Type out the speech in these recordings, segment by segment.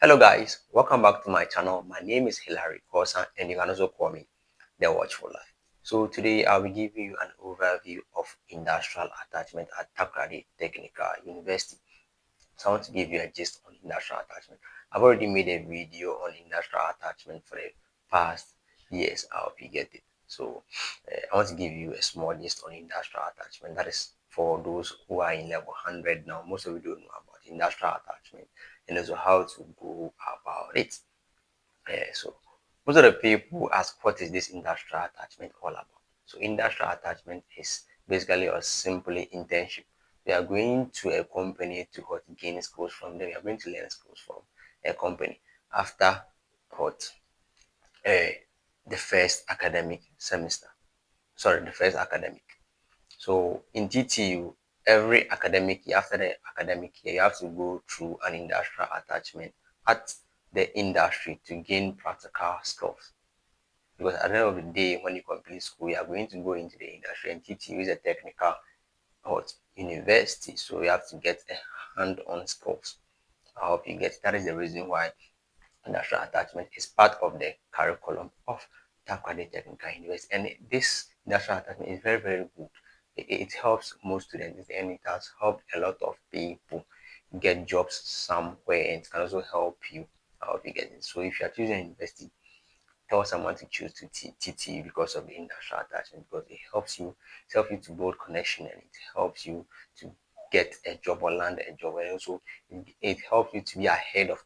Hello guys, welcome back to my channel. My name is Hilary Kosa and you can also call me the Watchful Life. So today I'll be giving you an overview of industrial attachment at Takrady Technical University. So I want to give you a gist on industrial attachment. I've already made a video on industrial attachment for the past years. I hope you get it. So I want to give you a small gist on industrial attachment. That is for those who are in level 100 now. Most of you don't know about industrial attachment and also how to go about it. So most of the people ask, what is this industrial attachment all about? So industrial attachment is basically or simply internship. We are going to a company to gain skills from them. We are going to learn skills from a company after what uh, the first academic semester. Sorry, the first academic. So in TTU, every academic year, after the academic year, you have to go through an industrial attachment at the industry to gain practical skills. Because at the end of the day, when you complete school, you are going to go into the industry, and TTU is a technical university, so you have to get a hand-on skills. I hope you get that is the reason why industrial attachment is part of the curriculum of Takrady Technical University. And this industrial attachment is very, very good. It helps most students and it has helped a lot of people get jobs somewhere and it can also help you. I hope you get it. So if you are choosing a university, tell someone to choose to TT because of the industrial attachment because it helps you to build connection and it helps you to get a job or land a job and also it helps you to be ahead of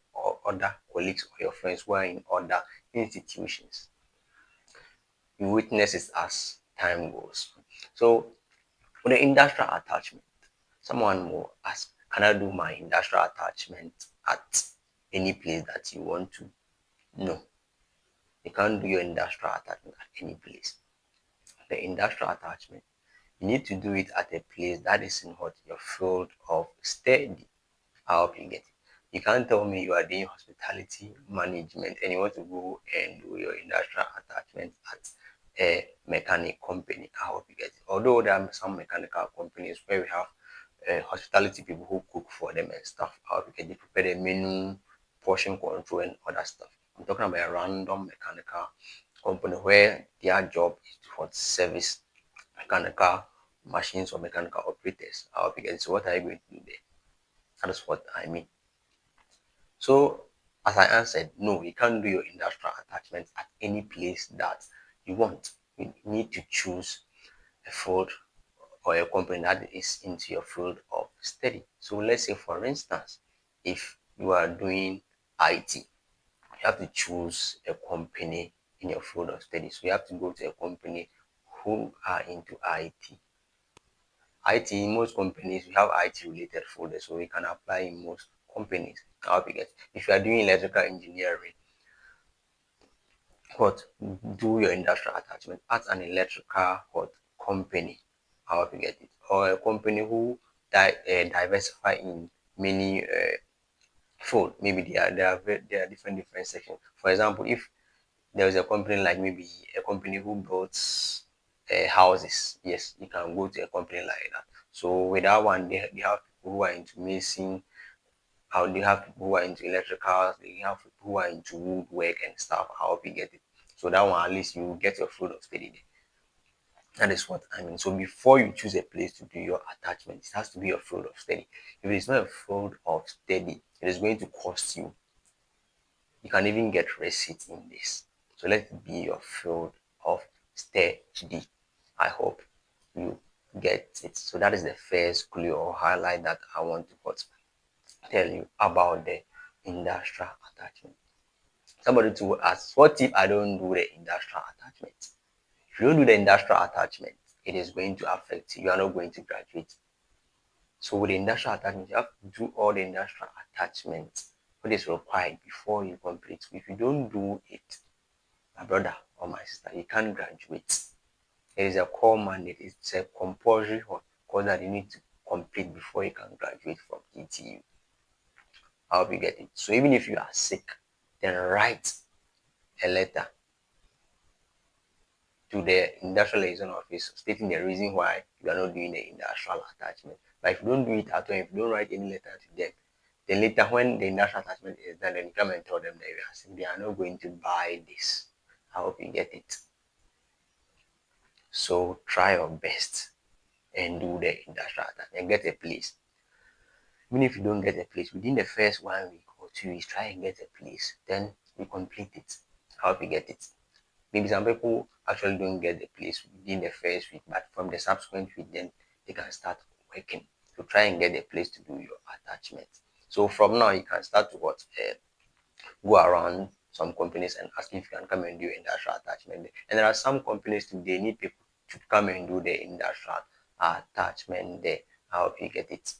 other colleagues or your friends who are in other institutions. You witness it as time goes. So with the industrial attachment, someone will ask, can I do my industrial attachment at any place that you want to? No, you can't do your industrial attachment at any place. The industrial attachment, you need to do it at a place that is in what your field of study. I hope you get it. You can't tell me you are doing hospitality management and you want to go and do your industrial attachment at a mechanic company. I hope you get it. Although there are some mechanical companies where we have hospitality people who cook for them and stuff. I hope you get it. Prepare the menu, portion control, and other stuff. I'm talking about a random mechanical company where their job is to service mechanical machines or mechanical operators. I hope you get it. So what are you going to do there? That is what I mean. So, as I answered, no, you can't do your industrial attachments at any place that you want. You need to choose a field or a company that is into your field of study. So, let's say, for instance, if you are doing IT, you have to choose a company in your field of study. So, you have to go to a company who are into IT. IT, in most companies, we have IT related folders, so we can apply in most companies. I hope you get. If you are doing electrical engineering, what do your industrial attachment at an electrical what company? I hope you get it. Or a company who diversify in many fold. Maybe there are different sections. For example, if there is a company like maybe a company who builds houses, yes, you can go to a company like that. So with that one, they have people who are into mason, how they have people who are into electricals, they have people who are into woodwork and stuff. I hope you get it. So that one, at least you get your field of study there. That is what I mean. So before you choose a place to do your attachment, it has to be your field of study. If it is not a field of study, it is going to cost you. You can even get receipt in this. So let it be your field of study. I hope you get it. So that is the first clue or highlight that I want to tell you about the industrial attachment. Somebody to ask, what if I don't do the industrial attachment? If you don't do the industrial attachment, it is going to affect you. You are not going to graduate. So with the industrial attachment, you have to do all the industrial attachments, what is required before you complete. If you don't do it, my brother or my sister, you can't graduate. It is a core mandate. It's a compulsory course that you need to complete before you can graduate from TTU. I hope you get it. So even if you are sick, then write a letter to the industrial liaison office stating the reason why you are not doing the industrial attachment. But if you don't do it at all, if you don't write any letter to them, Then later when the industrial attachment is done, then you come and tell them that they are not going to buy this. I hope you get it. So try your best and do the industrial attachment and get a place. Even if you don't get a place, within the first 1 week or 2 weeks, try and get a place. Then you complete it. I hope you get it. Maybe some people actually don't get the place within the first week, but from the subsequent week, then they can start working. So try and get a place to do your attachment. So from now, you can start to go around some companies and ask if you can come and do industrial attachment. And there are some companies too, they need people to come and do the industrial attachment there. I hope you get it.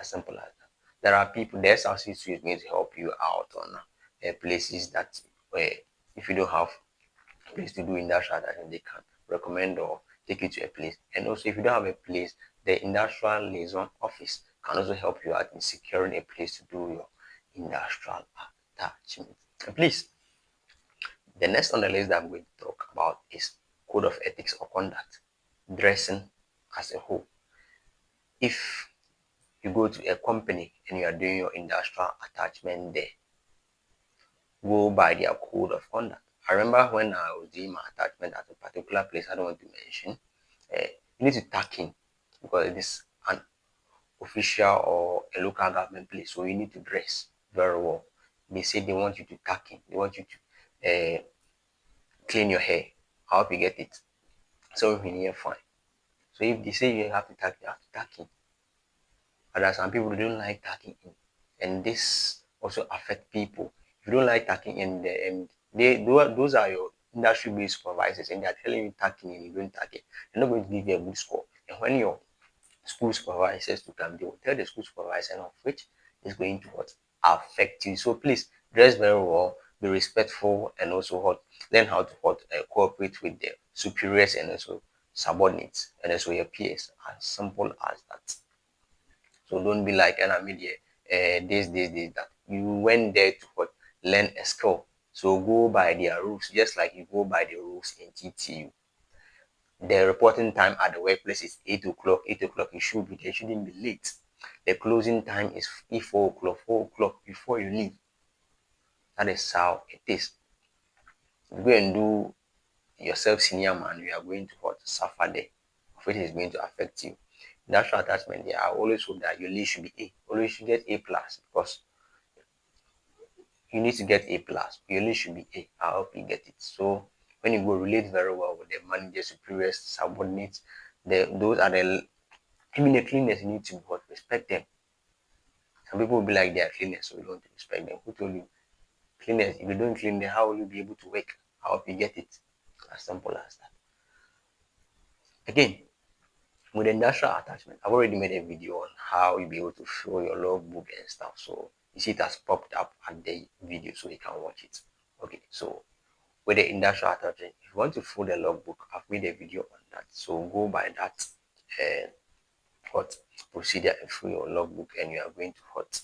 As simple as that. There are people, the SRC is going to help you out on places that where if you don't have a place to do industrial attachment, they can recommend or take you to a place. And also, if you don't have a place, the industrial liaison office can also help you out in securing a place to do your industrial attachment. And please, the next on the list that I'm going to talk about is code of ethics or conduct, dressing as a whole. If you go to a company and you are doing your industrial attachment there, go by their code of conduct. I remember when I was doing my attachment at a particular place I don't want to mention, you need to tack in because it is an official or a local government place, so you need to dress very well. They say they want you to tack in, they want you to clean your hair. I hope you get it. So in here, fine. So if they say you have to tack, you have to tack in. But there are some people who don't like tacking in, and this also affect people. If you don't like tacking in, and those are your industry-based supervisors, and they are telling you tacking in, you don't tack it. They're not going to give you a good score. And when your school supervisors to come, they will tell the school supervisor of which is going to what affect you. So please dress very well, be respectful, and also what learn how to cooperate with the superiors and also subordinates and also your peers. As simple as that. So don't be like an media this that. You went there to what learn a skill. So go by their rules, just like you go by the rules in TTU. The reporting time at the workplace is 8 o'clock. 8 o'clock you should be there, you shouldn't be late. The closing time is 4 o'clock, 4 o'clock before you leave. That is how it is. You go and do yourself senior man, you are going to what suffer there, which is going to affect you. Natural attachment, yeah, I always hope that your lead should be A. Always should get A plus because you need to get A plus. Your lead should be A. I hope you get it. So when you go relate very well with the manager, superiors, subordinates, those are the even the cleaners you need to what respect them. Some people will be like they are cleaners, so you don't respect them. Who told you cleaners? If you don't clean them, how will you be able to work? I hope you get it. As simple as that. Again, with industrial attachment, I've already made a video on how you'll be able to fill your logbook and stuff. So you see it has popped up at the video so you can watch it. Okay, so with the industrial attachment, if you want to fill the logbook, I've made a video on that. So go by that what procedure and fill your logbook and you are going to what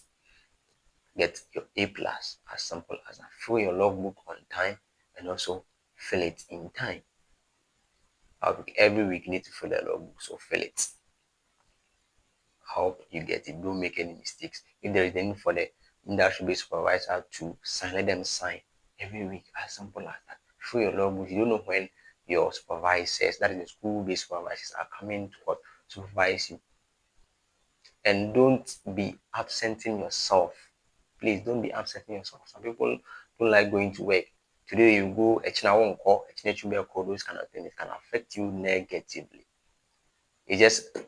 get your A plus as simple as that. Fill your logbook on time and also fill it in time. Every week you need to fill the logbook, so fill it. Hope you get it. Don't make any mistakes. If there is any for the industry-based supervisor to sign, let them sign every week. As simple as that. Fill your logbook. You don't know when your supervisors, that is the school-based supervisors, are coming to what supervise you. And don't be absenting yourself. Please don't be absenting yourself. Some people don't like going to work. Today you go, won't call, those kind of things. It can affect you negatively. It's just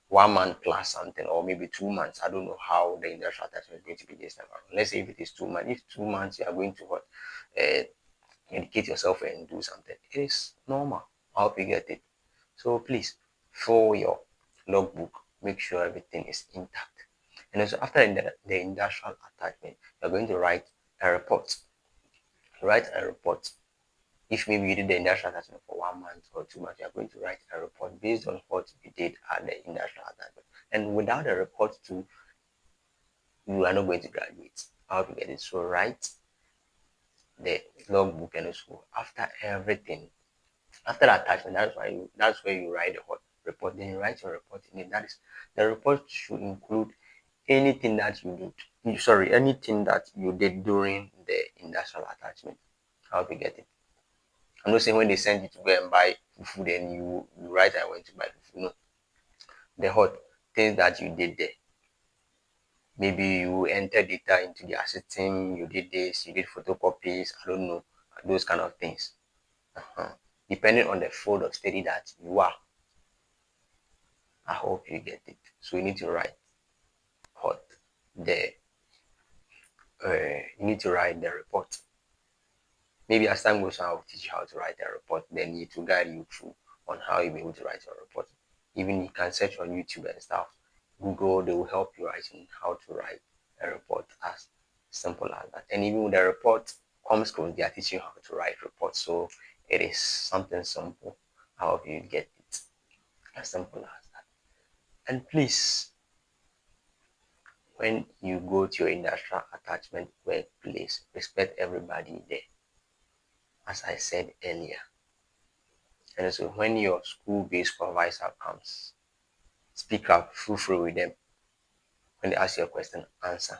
1 month plus something, or maybe 2 months. I don't know how the industrial attachment is going to be this time around. Let's say if it is 2 months. If 2 months you are going to what educate yourself and do something, it is normal. I hope you get it. So please, for your logbook, make sure everything is intact. And also after the industrial attachment, you're going to write a report. Write a report. If maybe you did the industrial attachment for 1 month or 2 months, you're going to write a report based on what you did at the industrial attachment. And without a report too, you are not going to graduate. How to get it? So write the logbook and also after everything, after the attachment, that's where you write the what report. Then you write your report in it. That is the report should include anything that you did. sorry, anything that you did during the industrial attachment. I hope you get it. I'm not saying when they send you to go and buy food and you write I went to buy food. No, the hot things that you did there. Maybe you enter data into the system, you did this, you did photocopies, I don't know, those kind of things. Uh-huh. Depending on the field of study that you are, I hope you get it. So you need to write hot the you need to write the report. Maybe as time goes on, I'll teach you how to write a report. Then need to guide you through on how you'll be able to write your report. Even you can search on YouTube and stuff. Google, they will help you writing how to write a report as simple as that. And even with the report, Comschool, they are teaching you how to write reports. So it is something simple. I hope you get it. As simple as that. And please, when you go to your industrial attachment workplace, respect everybody there, as I said earlier. And so when your school-based supervisor comes, speak up, feel free with them. When they ask you a question, answer.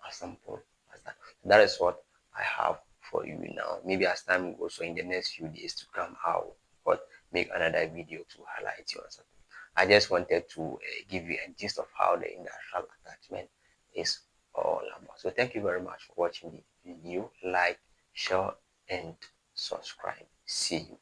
As simple as that. That is what I have for you now. Maybe as time goes, so in the next few days to come, I'll make another video to highlight you or something. I just wanted to give you a gist of how the industrial attachment is all about. So thank you very much for watching the video. Like, share, and subscribe. See you.